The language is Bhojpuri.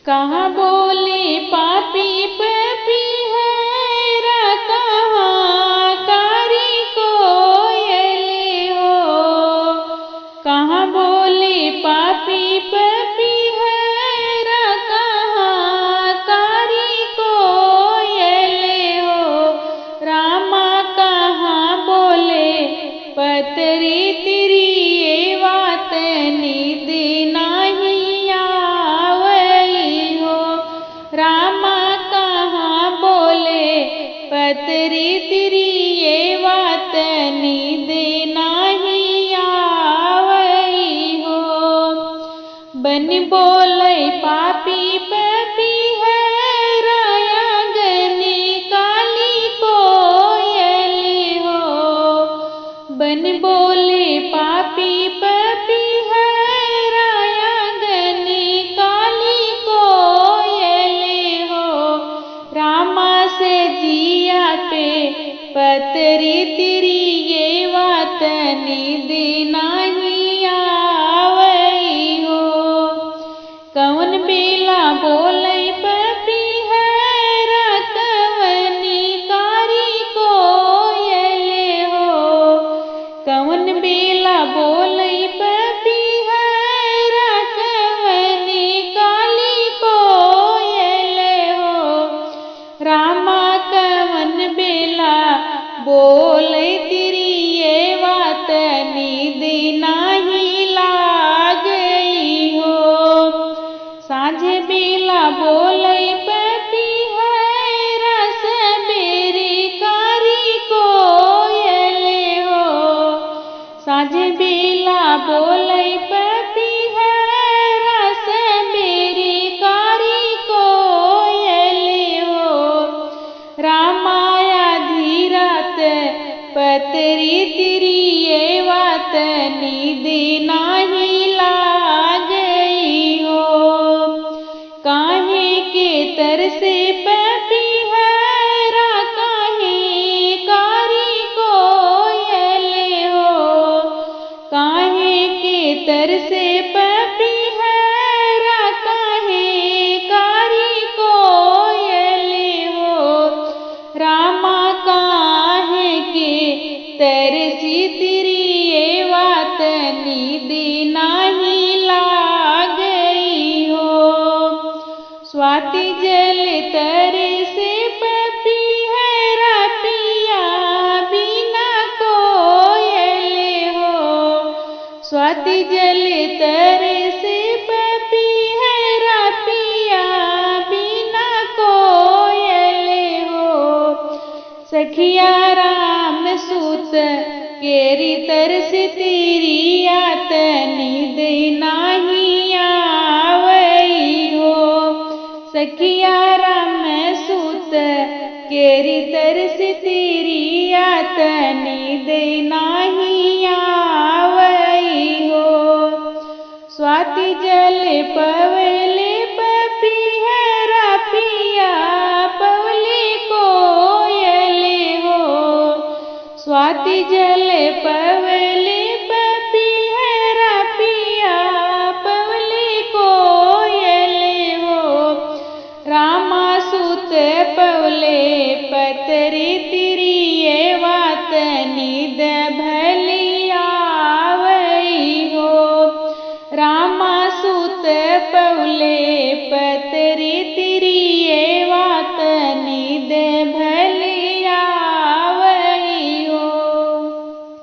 कहाँ बोले पापी पपीहरा, कहाँ कारी कोयल हो। कहाँ बोले पापी पपीहरा, कहाँ कारी कोयल हो। रामा कहाँ बोले पतरी तिरी, ये बात निद नहीं आवई हो। रामा कहाँ बोले पतरी तिरी, ये बात निद नहीं आवई हो। बन बोले पापी पपीहरा, आंगन काली कोयल हो। बन बोले पापी पपीहरा, आंगन काली कोयल हो। रामा से जिया पे पतरी तिरी, ये बात निद नहीं आवई हो। कौन बेला बोले पपीहरा, कवनी कारी कोयल हो। कौन बेला बोले पपीहरा, कवनी काली कोयल हो। रामा कवन बेला बोले तिरी, ये बात निद नहीं लागई हो। साँझे बेला बोले पपीहरा, सबेरे कारी कोयल हो। साँझे बेला बोले पपीहरा, सबेरे कारी कोयल हो। रामाया धीरात पतरी तिरी, ये बात निद नहीं लागई हो। काहे के तरसे पपीहरा, काहे कारी कोयल हो। काहे के तरसे पपीहरा, काहे कारी कोयल हो। रामा काहे के तरसी तिरी, ये बात निद नहीं लागई हो। स्वाति जल तरसे पपीहरा, पिया बिना कोयल हो। स्वाति जल तरसे पपीहरा, पिया बिना कोयल हो। सखिया राम सूत केरी तरस तिरी, आत निद नहीं आवई हो। सखिया राम सूत केरी तरस तिरी, आत निद नहीं आवई हो। स्वाति जल पवले पपीहरा, पिया पवले कोयल हो। स्वाति जल पवले